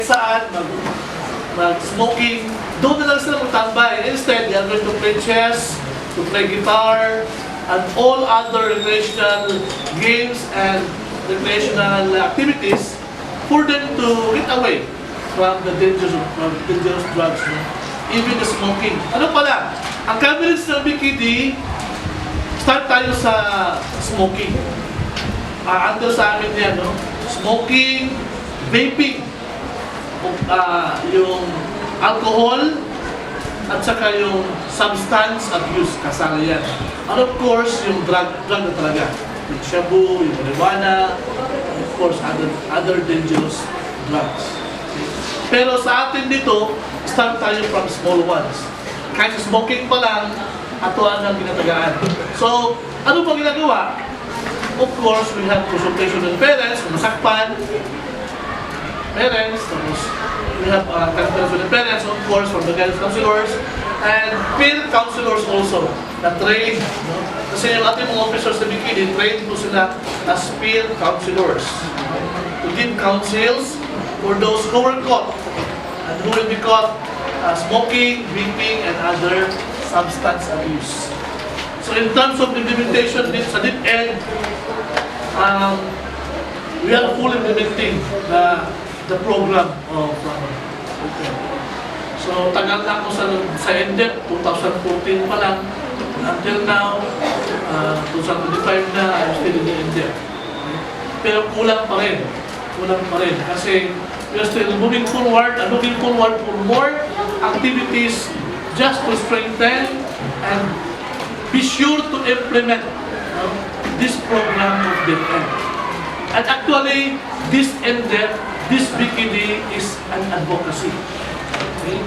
saan mag-smoking, doon na lang sila magtambay. Instead, they are going to play chess, to play guitar, and all other recreational games and recreational activities for them to get away from the dangerous drugs, no? Even the smoking. Ano pala? Ang coverage ng BKD, start tayo sa smoking. Andun sa amin yan, no? Smoking, vaping, yung alcohol, at saka yung substance abuse, kasama yan. And of course, yung drug na talaga. Yung shabu, yung marijuana, and of course, other dangerous drugs. Pero sa atin dito, start tayo from small ones. Kahit smoking pa lang, atuan ang ginatagaan. So, ano pa ginagawa? Of course, we have consultation with parents, kung masakpan, parents, tapos we have conference with the parents, of course, from the guidance counselors, and peer counselors also, na trained, no? Kasi yung ating mga officers na BKD, trained po sila as peer counselors to give counsels for those who were caught and who will be caught smoking, vaping, and other substance abuse. So in terms of implementation sa DepEd, we are fully implementing the program of DepEd. So tagal na ako sa NDEP, 2014 pa lang, until now, 2025 na, I'm still in the NDEP. Pero kulang pa rin, kasi we are still moving forward for more activities just to strengthen and be sure to implement this program of DepEd. And actually, this NDEP, this BKD is an advocacy. Okay?